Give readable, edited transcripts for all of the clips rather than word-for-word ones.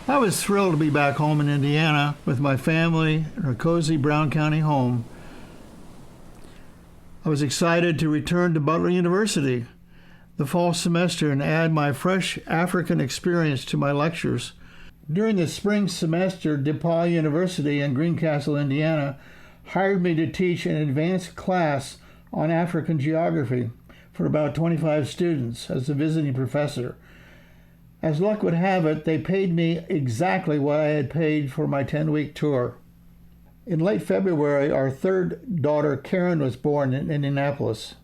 I was thrilled to be back home in Indiana with my family in our cozy Brown County home. I was excited to return to Butler University the fall semester and add my fresh African experience to my lectures. During the spring semester, DePaul University in Greencastle, Indiana, hired me to teach an advanced class on African geography for about 25 students as a visiting professor. As luck would have it, they paid me exactly what I had paid for my 10-week tour. In late February, our third daughter, Karen, was born in Indianapolis.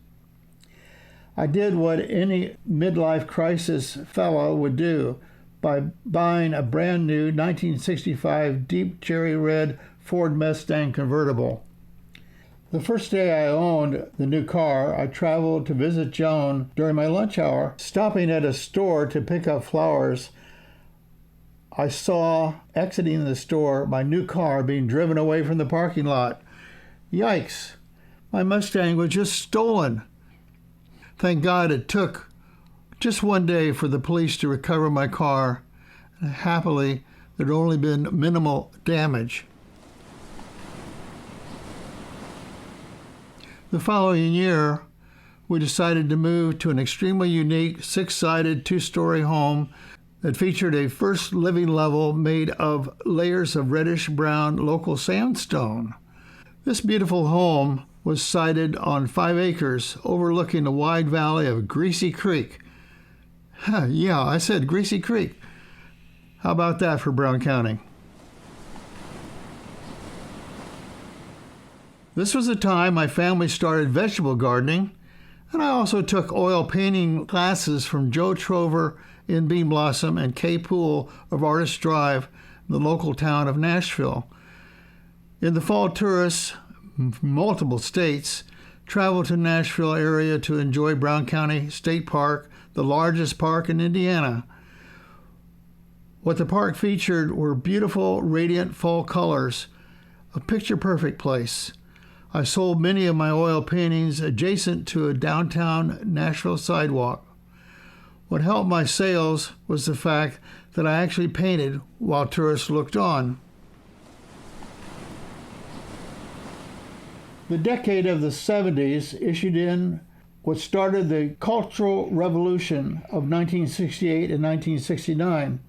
I did what any midlife crisis fellow would do by buying a brand new 1965 deep cherry red Ford Mustang convertible. The first day I owned the new car, I traveled to visit Joan during my lunch hour. Stopping at a store to pick up flowers, I saw, exiting the store, my new car being driven away from the parking lot. Yikes! My Mustang was just stolen. Thank God it took just one day for the police to recover my car, and happily, there'd only been minimal damage. The following year, we decided to move to an extremely unique six-sided two-story home that featured a first living level made of layers of reddish-brown local sandstone. This beautiful home was sited on 5 acres overlooking the wide valley of Greasy Creek. Yeah, I said Greasy Creek. How about that for Brown County? This was the time my family started vegetable gardening, and I also took oil painting classes from Joe Trover in Bean Blossom and Kay Poole of Artist Drive in the local town of Nashville. In the fall, tourists from multiple states traveled to Nashville area to enjoy Brown County State Park, the largest park in Indiana. What the park featured were beautiful, radiant fall colors, a picture-perfect place. I sold many of my oil paintings adjacent to a downtown Nashville sidewalk. What helped my sales was the fact that I actually painted while tourists looked on. The decade of the 70s issued in what started the Cultural Revolution of 1968 and 1969.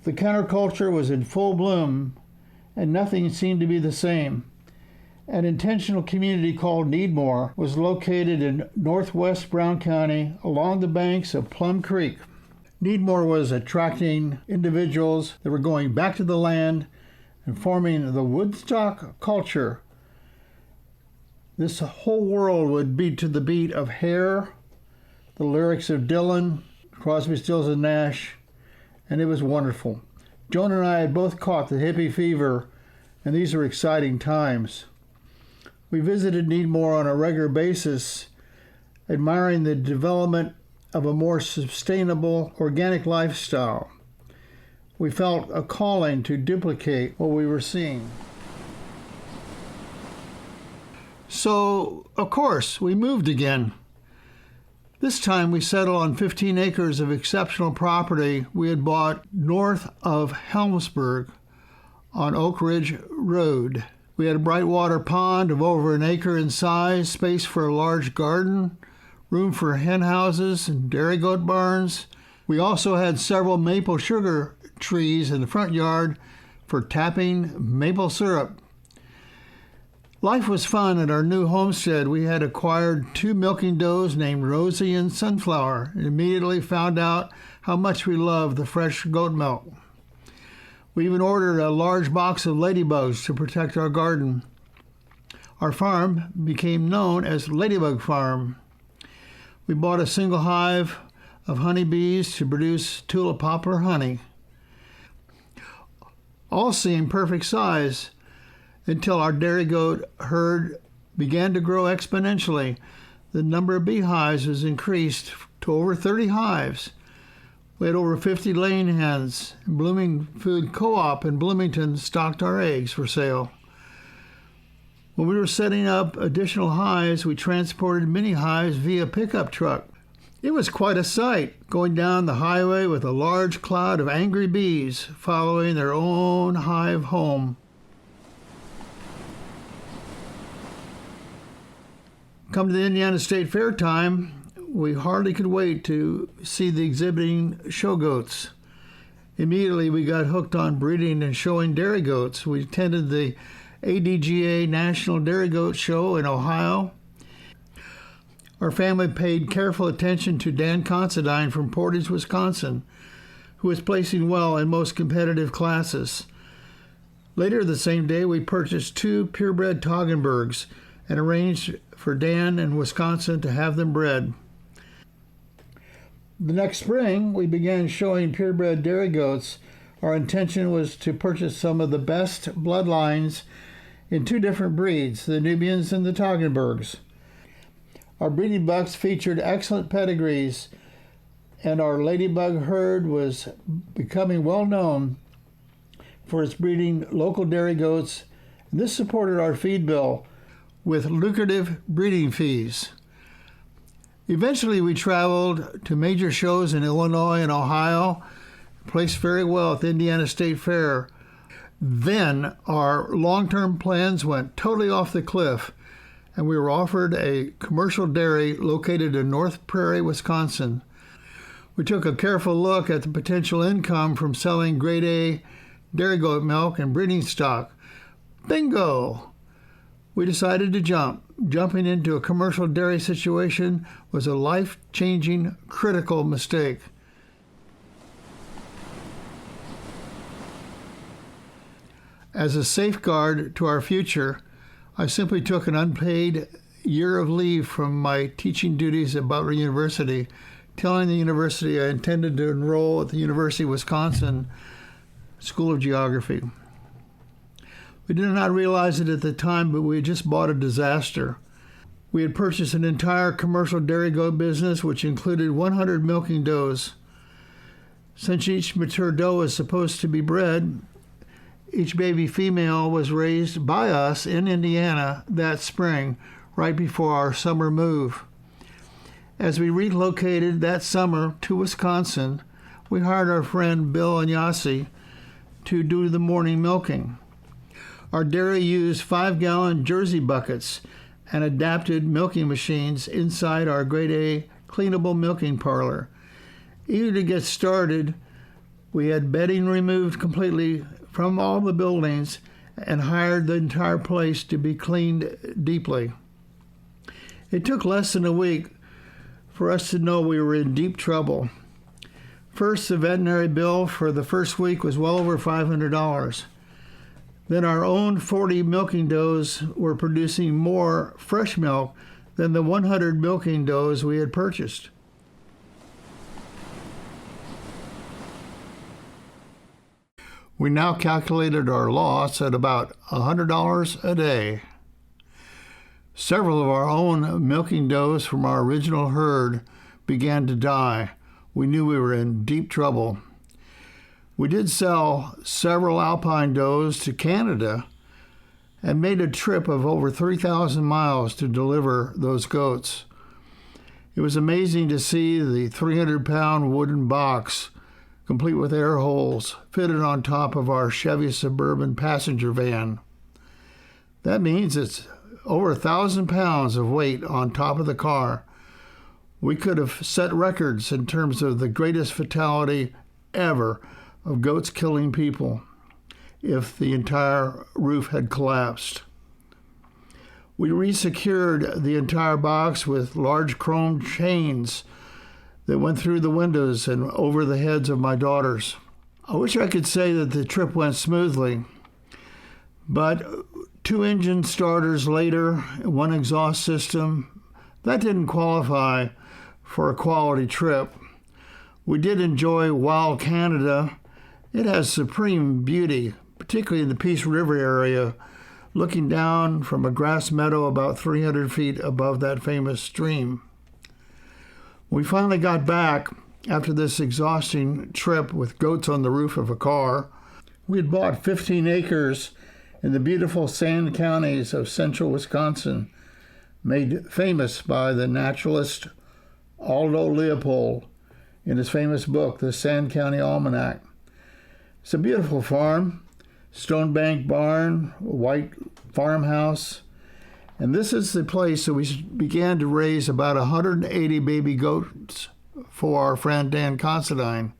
The counterculture was in full bloom, and nothing seemed to be the same. An intentional community called Needmore was located in northwest Brown County along the banks of Plum Creek. Needmore was attracting individuals that were going back to the land and forming the Woodstock culture. This whole world would beat to the beat of Hair, the lyrics of Dylan, Crosby, Stills, and Nash, and it was wonderful. Joan and I had both caught the hippie fever, and these were exciting times. We visited Needmore on a regular basis, admiring the development of a more sustainable, organic lifestyle. We felt a calling to duplicate what we were seeing. So, of course, we moved again. This time we settled on 15 acres of exceptional property we had bought north of Helmsburg on Oak Ridge Road. We had a brightwater pond of over an acre in size, space for a large garden, room for hen houses and dairy goat barns. We also had several maple sugar trees in the front yard for tapping maple syrup. Life was fun at our new homestead. We had acquired 2 milking does named Rosie and Sunflower and immediately found out how much we loved the fresh goat milk. We even ordered a large box of ladybugs to protect our garden. Our farm became known as Ladybug Farm. We bought a single hive of honeybees to produce tulip poplar honey. All seemed perfect size until our dairy goat herd began to grow exponentially. The number of beehives was increased to over 30 hives. We had over 50 laying hens. Blooming Food Co-op in Bloomington stocked our eggs for sale. When we were setting up additional hives, we transported many hives via pickup truck. It was quite a sight, going down the highway with a large cloud of angry bees following their own hive home. Come to the Indiana State Fair time, we hardly could wait to see the exhibiting show goats. Immediately, we got hooked on breeding and showing dairy goats. We attended the ADGA National Dairy Goat Show in Ohio. Our family paid careful attention to Dan Considine from Portage, Wisconsin, who was placing well in most competitive classes. Later the same day, we purchased 2 purebred Toggenburgs and arranged for Dan in Wisconsin to have them bred. The next spring, we began showing purebred dairy goats. Our intention was to purchase some of the best bloodlines in 2 different breeds, the Nubians and the Toggenburgs. Our breeding bucks featured excellent pedigrees, and our ladybug herd was becoming well known for its breeding local dairy goats. This supported our feed bill with lucrative breeding fees. Eventually, we traveled to major shows in Illinois and Ohio, placed very well at the Indiana State Fair. Then our long-term plans went totally off the cliff, and we were offered a commercial dairy located in North Prairie, Wisconsin. We took a careful look at the potential income from selling grade A dairy goat milk and breeding stock. Bingo! We decided to jump. Jumping into a commercial dairy situation was a life-changing, critical mistake. As a safeguard to our future, I simply took an unpaid year of leave from my teaching duties at Butler University, telling the university I intended to enroll at the University of Wisconsin School of Geography. We did not realize it at the time, but we had just bought a disaster. We had purchased an entire commercial dairy goat business, which included 100 milking does. Since each mature doe is supposed to be bred, each baby female was raised by us in Indiana that spring, right before our summer move. As we relocated that summer to Wisconsin, we hired our friend Bill and Yossi to do the morning milking. Our dairy used 5-gallon Jersey buckets and adapted milking machines inside our grade A cleanable milking parlor. Eager to get started, we had bedding removed completely from all the buildings and hired the entire place to be cleaned deeply. It took less than a week for us to know we were in deep trouble. First, the veterinary bill for the first week was well over $500. Then our own 40 milking does were producing more fresh milk than the 100 milking does we had purchased. We now calculated our loss at about $100 a day. Several of our own milking does from our original herd began to die. We knew we were in deep trouble. We did sell several alpine does to Canada and made a trip of over 3,000 miles to deliver those goats. It was amazing to see the 300-pound wooden box, complete with air holes, fitted on top of our Chevy Suburban passenger van. That means it's over 1,000 pounds of weight on top of the car. We could have set records in terms of the greatest fatality ever of goats killing people if the entire roof had collapsed. We resecured the entire box with large chrome chains that went through the windows and over the heads of my daughters. I wish I could say that the trip went smoothly, but 2 engine starters later, 1 exhaust system, that didn't qualify for a quality trip. We did enjoy Wild Canada. It has supreme beauty, particularly in the Peace River area, looking down from a grass meadow about 300 feet above that famous stream. We finally got back after this exhausting trip with goats on the roof of a car. We had bought 15 acres in the beautiful sand counties of central Wisconsin, made famous by the naturalist Aldo Leopold in his famous book, The Sand County Almanac. It's a beautiful farm, stone bank barn, white farmhouse, and this is the place that we began to raise about 180 baby goats for our friend Dan Considine.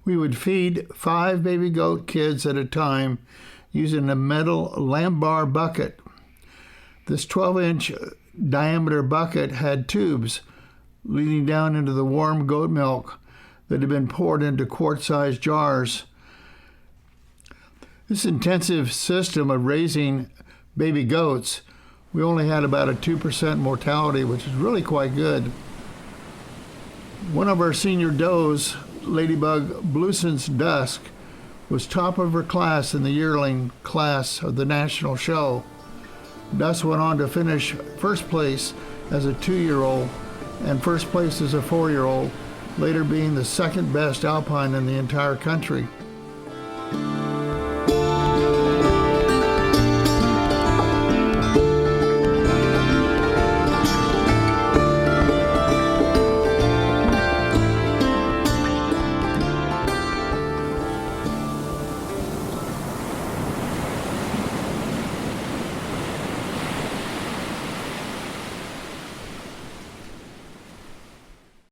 We would feed 5 baby goat kids at a time using a metal lambar bucket. This 12-inch diameter bucket had tubes leading down into the warm goat milk that had been poured into quart-sized jars. This intensive system of raising baby goats, we only had about a 2% mortality, which is really quite good. One of our senior does, Ladybug Blueson's Dusk, was top of her class in the yearling class of the national show. Dusk went on to finish first place as a 2-year-old and first place as a 4-year-old, later being the second best alpine in the entire country.